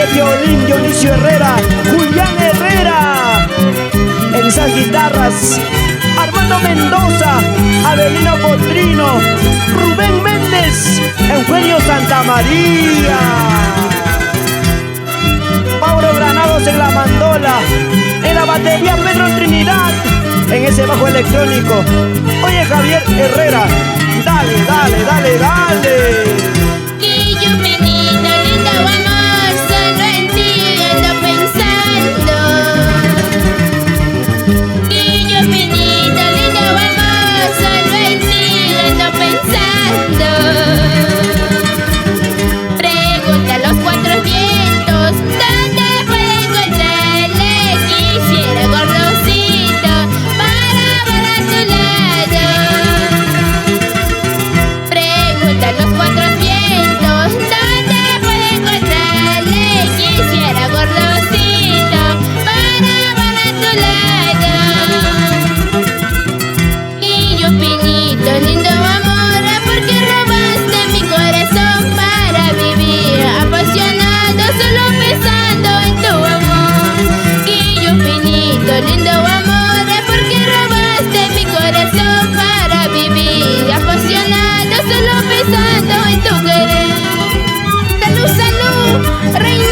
de violín Dionisio Herrera, Julián Herrera. En esas guitarras, Armando Mendoza, Avelino Potrino, Rubén Méndez, Eugenio Santamaría. Mauro Granados en la mandola, en la batería Pedro Trinidad, en ese bajo electrónico. Oye Javier Herrera, dale, dale, dale, dale. Y yo, menina linda, amor, solo en ti ando pensando. Y yo, menina linda, amor, solo en ti ando pensando. Pregunta a los cuatro vientos, ¿dónde puedo encontrarle? Quisiera gordosito para ver a tu lado. Pregunta a los cuatro vientos, ¿dónde puedo encontrarle? Quisiera gordosito para ver a tu lado. Y yo, pinito lindo amor, porque robaste mi corazón para vivir apasionado, solo pensando en tu amor. Y yo, pinito lindo amor, porque robaste mi corazón para vivir apasionado, solo pensando en tu querer. Salud, salud, reina.